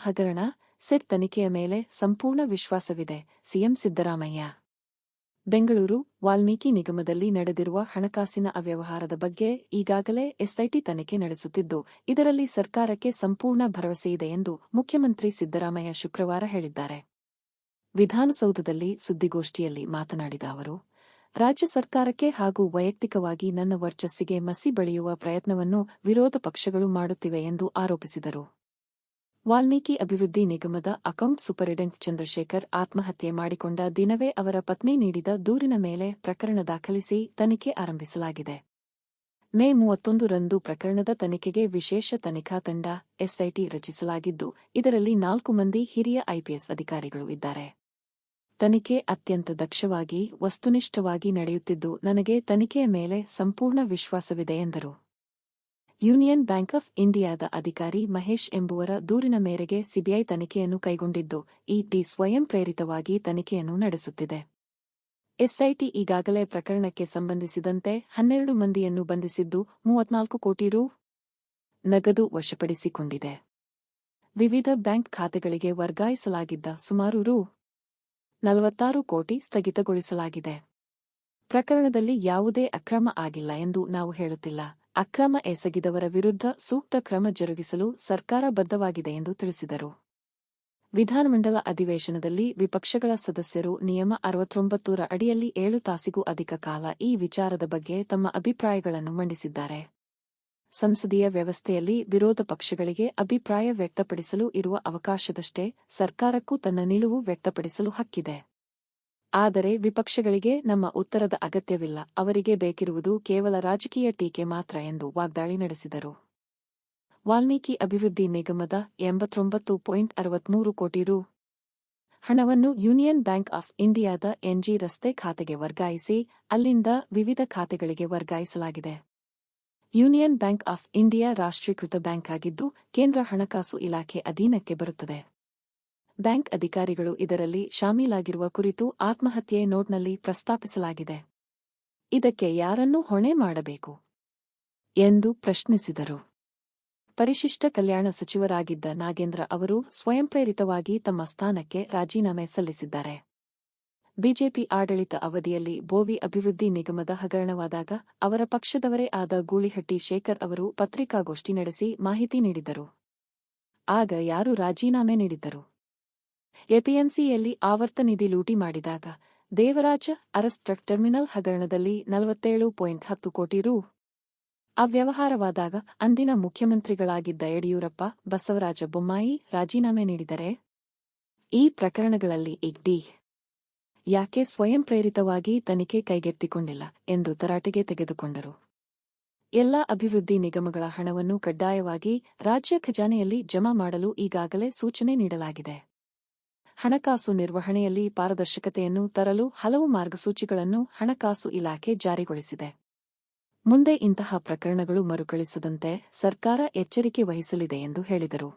ಹಗರಣ ಸೆಟ್ ತನಿಖೆಯ ಮೇಲೆ ಸಂಪೂರ್ಣ ವಿಶ್ವಾಸವಿದೆ ಸಿಎಂ ಸಿದ್ದರಾಮಯ್ಯ. ಬೆಂಗಳೂರು ವಾಲ್ಮೀಕಿ ನಿಗಮದಲ್ಲಿ ನಡೆದಿರುವ ಹಣಕಾಸಿನ ಅವ್ಯವಹಾರದ ಬಗ್ಗೆ ಈಗಾಗಲೇ ಎಸ್ಐಟಿ ತನಿಖೆ ನಡೆಸುತ್ತಿದ್ದು, ಇದರಲ್ಲಿ ಸರ್ಕಾರಕ್ಕೆ ಸಂಪೂರ್ಣ ಭರವಸೆಯಿದೆ ಎಂದು ಮುಖ್ಯಮಂತ್ರಿ ಸಿದ್ದರಾಮಯ್ಯ ಶುಕ್ರವಾರ ಹೇಳಿದ್ದಾರೆ. ವಿಧಾನಸೌಧದಲ್ಲಿ ಸುದ್ದಿಗೋಷ್ಠಿಯಲ್ಲಿ ಮಾತನಾಡಿದ ಅವರು, ರಾಜ್ಯ ಸರ್ಕಾರಕ್ಕೆ ಹಾಗೂ ವೈಯಕ್ತಿಕವಾಗಿ ನನ್ನ ವರ್ಚಸ್ಸಿಗೆ ಮಸಿ ಬಳಿಯುವ ಪ್ರಯತ್ನವನ್ನು ವಿರೋಧ ಪಕ್ಷಗಳು ಮಾಡುತ್ತಿವೆ ಎಂದು ಆರೋಪಿಸಿದರು. ವಾಲ್ಮೀಕಿ ಅಭಿವೃದ್ಧಿ ನಿಗಮದ ಅಕೌಂಟ್ ಸೂಪರಿಂಟೆಂಡೆಂಟ್ ಚಂದ್ರಶೇಖರ್ ಆತ್ಮಹತ್ಯೆ ಮಾಡಿಕೊಂಡ ದಿನವೇ ಅವರ ಪತ್ನಿ ನೀಡಿದ ದೂರಿನ ಮೇಲೆ ಪ್ರಕರಣ ದಾಖಲಿಸಿ ತನಿಖೆ ಆರಂಭಿಸಲಾಗಿದೆ. ಮೇ 31ರಂದು ಪ್ರಕರಣದ ತನಿಖೆಗೆ ವಿಶೇಷ ತನಿಖಾ ತಂಡ ಎಸ್ಐಟಿ ರಚಿಸಲಾಗಿದ್ದು, ಇದರಲ್ಲಿ 4 ಮಂದಿ ಹಿರಿಯ ಐಪಿಎಸ್ ಅಧಿಕಾರಿಗಳು ಇದ್ದಾರೆ. ತನಿಖೆ ಅತ್ಯಂತ ದಕ್ಷವಾಗಿ, ವಸ್ತುನಿಷ್ಠವಾಗಿ ನಡೆಯುತ್ತಿದ್ದು, ನನಗೆ ತನಿಖೆಯ ಮೇಲೆ ಸಂಪೂರ್ಣ ವಿಶ್ವಾಸವಿದೆ ಎಂದರು. ಯೂನಿಯನ್ ಬ್ಯಾಂಕ್ ಆಫ್ ಇಂಡಿಯಾದ ಅಧಿಕಾರಿ ಮಹೇಶ್ ಎಂಬುವರ ದೂರಿನ ಮೇರೆಗೆ ಸಿಬಿಐ ತನಿಖೆಯನ್ನು ಕೈಗೊಂಡಿದ್ದು, ಇಡಿ ಸ್ವಯಂ ಪ್ರೇರಿತವಾಗಿ ತನಿಖೆಯನ್ನು ನಡೆಸುತ್ತಿದೆ. ಎಸ್ಐಟಿ ಈಗಾಗಲೇ ಪ್ರಕರಣಕ್ಕೆ ಸಂಬಂಧಿಸಿದಂತೆ 12 ಮಂದಿಯನ್ನು ಬಂಧಿಸಿದ್ದು, 34 ಕೋಟಿ ರು. ನಗದು ವಶಪಡಿಸಿಕೊಂಡಿದೆ. ವಿವಿಧ ಬ್ಯಾಂಕ್ ಖಾತೆಗಳಿಗೆ ವರ್ಗಾಯಿಸಲಾಗಿದ್ದ ಸುಮಾರು ರು. 46 ಕೋಟಿ ಸ್ಥಗಿತಗೊಳಿಸಲಾಗಿದೆ. ಪ್ರಕರಣದಲ್ಲಿ ಯಾವುದೇ ಅಕ್ರಮ ಆಗಿಲ್ಲ ಎಂದು ನಾವು ಹೇಳುತ್ತಿಲ್ಲ. ಅಕ್ರಮ ಎಸಗಿದವರ ವಿರುದ್ಧ ಸೂಕ್ತ ಕ್ರಮ ಜರುಗಿಸಲು ಸರ್ಕಾರ ಬದ್ಧವಾಗಿದೆ ಎಂದು ತಿಳಿಸಿದರು. ವಿಧಾನಮಂಡಲ ಅಧಿವೇಶನದಲ್ಲಿ ವಿಪಕ್ಷಗಳ ಸದಸ್ಯರು ನಿಯಮ 69ರ ಅಡಿಯಲ್ಲಿ 7 ತಾಸಿಗೂ ಅಧಿಕ ಕಾಲ ಈ ವಿಚಾರದ ಬಗ್ಗೆ ತಮ್ಮ ಅಭಿಪ್ರಾಯಗಳನ್ನು ಮಂಡಿಸಿದ್ದಾರೆ. ಸಂಸದೀಯ ವ್ಯವಸ್ಥೆಯಲ್ಲಿ ವಿರೋಧ ಪಕ್ಷಗಳಿಗೆ ಅಭಿಪ್ರಾಯ ವ್ಯಕ್ತಪಡಿಸಲು ಇರುವ ಅವಕಾಶದಷ್ಟೇ ಸರ್ಕಾರಕ್ಕೂ ತನ್ನ ನಿಲುವು ವ್ಯಕ್ತಪಡಿಸಲು ಹಕ್ಕಿದೆ. ಆದರೆ ವಿಪಕ್ಷಗಳಿಗೆ ನಮ್ಮ ಉತ್ತರದ ಅಗತ್ಯವಿಲ್ಲ, ಅವರಿಗೆ ಬೇಕಿರುವುದು ಕೇವಲ ರಾಜಕೀಯ ಟೀಕೆ ಮಾತ್ರ ಎಂದು ವಾಗ್ದಾಳಿ ನಡೆಸಿದರು. ವಾಲ್ಮೀಕಿ ಅಭಿವೃದ್ಧಿ ನಿಗಮದ 89.63 ಕೋಟಿ ರು. ಹಣವನ್ನು ಯೂನಿಯನ್ ಬ್ಯಾಂಕ್ ಆಫ್ ಇಂಡಿಯಾದ ಎನ್ಜಿ ರಸ್ತೆ ಖಾತೆಗೆ ವರ್ಗಾಯಿಸಿ, ಅಲ್ಲಿಂದ ವಿವಿಧ ಖಾತೆಗಳಿಗೆ ವರ್ಗಾಯಿಸಲಾಗಿದೆ. ಯೂನಿಯನ್ ಬ್ಯಾಂಕ್ ಆಫ್ ಇಂಡಿಯಾ ರಾಷ್ಟ್ರೀಕೃತ ಬ್ಯಾಂಕ್ ಆಗಿದ್ದು, ಕೇಂದ್ರ ಹಣಕಾಸು ಇಲಾಖೆ ಅಧೀನಕ್ಕೆ ಬರುತ್ತದೆ. ಬ್ಯಾಂಕ್ ಅಧಿಕಾರಿಗಳು ಇದರಲ್ಲಿ ಶಾಮೀಲಾಗಿರುವ ಕುರಿತು ಆತ್ಮಹತ್ಯೆ ನೋಟ್ನಲ್ಲಿ ಪ್ರಸ್ತಾಪಿಸಲಾಗಿದೆ. ಇದಕ್ಕೆ ಯಾರನ್ನು ಹೊಣೆ ಮಾಡಬೇಕು ಎಂದು ಪ್ರಶ್ನಿಸಿದರು. ಪರಿಶಿಷ್ಟ ಕಲ್ಯಾಣ ಸಚಿವರಾಗಿದ್ದ ನಾಗೇಂದ್ರ ಅವರು ಸ್ವಯಂಪ್ರೇರಿತವಾಗಿ ತಮ್ಮ ಸ್ಥಾನಕ್ಕೆ ರಾಜೀನಾಮೆ ಸಲ್ಲಿಸಿದ್ದಾರೆ. ಬಿಜೆಪಿ ಆಡಳಿತ ಅವಧಿಯಲ್ಲಿ ಬೋವಿ ಅಭಿವೃದ್ಧಿ ನಿಗಮದ ಹಗರಣವಾದಾಗ ಅವರ ಪಕ್ಷದವರೇ ಆದ ಗೂಳಿಹಟ್ಟಿ ಶೇಖರ್ ಅವರು ಪತ್ರಿಕಾಗೋಷ್ಠಿ ನಡೆಸಿ ಮಾಹಿತಿ ನೀಡಿದ್ದರು. ಆಗ ಯಾರು ರಾಜೀನಾಮೆ ನೀಡಿದ್ದರು? ಎಪಿಎಂಸಿಯಲ್ಲಿ ಆವರ್ತ ನಿಧಿ ಲೂಟಿ ಮಾಡಿದಾಗ ದೇವರಾಜ ಅರಸ್ ಟ್ರಕ್ ಟರ್ಮಿನಲ್ ಹಗರಣದಲ್ಲಿ 47.10 ಕೋಟಿ ರು. ಅವ್ಯವಹಾರವಾದಾಗ ಅಂದಿನ ಮುಖ್ಯಮಂತ್ರಿಗಳಾಗಿದ್ದ ಯಡಿಯೂರಪ್ಪ, ಬಸವರಾಜ ಬೊಮ್ಮಾಯಿ ರಾಜೀನಾಮೆ ನೀಡಿದರೆ, ಈ ಪ್ರಕರಣಗಳಲ್ಲಿ ಇಡಿ ಯಾಕೆ ಸ್ವಯಂ ಪ್ರೇರಿತವಾಗಿ ತನಿಖೆ ಕೈಗೆತ್ತಿಕೊಂಡಿಲ್ಲ ಎಂದು ತರಾಟೆಗೆ ತೆಗೆದುಕೊಂಡರು. ಎಲ್ಲಾ ಅಭಿವೃದ್ಧಿ ನಿಗಮಗಳ ಹಣವನ್ನು ಕಡ್ಡಾಯವಾಗಿ ರಾಜ್ಯ ಖಜಾನೆಯಲ್ಲಿ ಜಮಾ ಮಾಡಲು ಈಗಾಗಲೇ ಸೂಚನೆ ನೀಡಲಾಗಿದೆ. ಹಣಕಾಸು ನಿರ್ವಹಣೆಯಲ್ಲಿ ಪಾರದರ್ಶಕತೆಯನ್ನು ತರಲು ಹಲವು ಮಾರ್ಗಸೂಚಿಗಳನ್ನು ಹಣಕಾಸು ಇಲಾಖೆ ಜಾರಿಗೊಳಿಸಿದೆ. ಮುಂದೆ ಇಂತಹ ಪ್ರಕರಣಗಳು ಮರುಕಳಿಸದಂತೆ ಸರ್ಕಾರ ಎಚ್ಚರಿಕೆ ವಹಿಸಲಿದೆ ಎಂದು ಹೇಳಿದರು.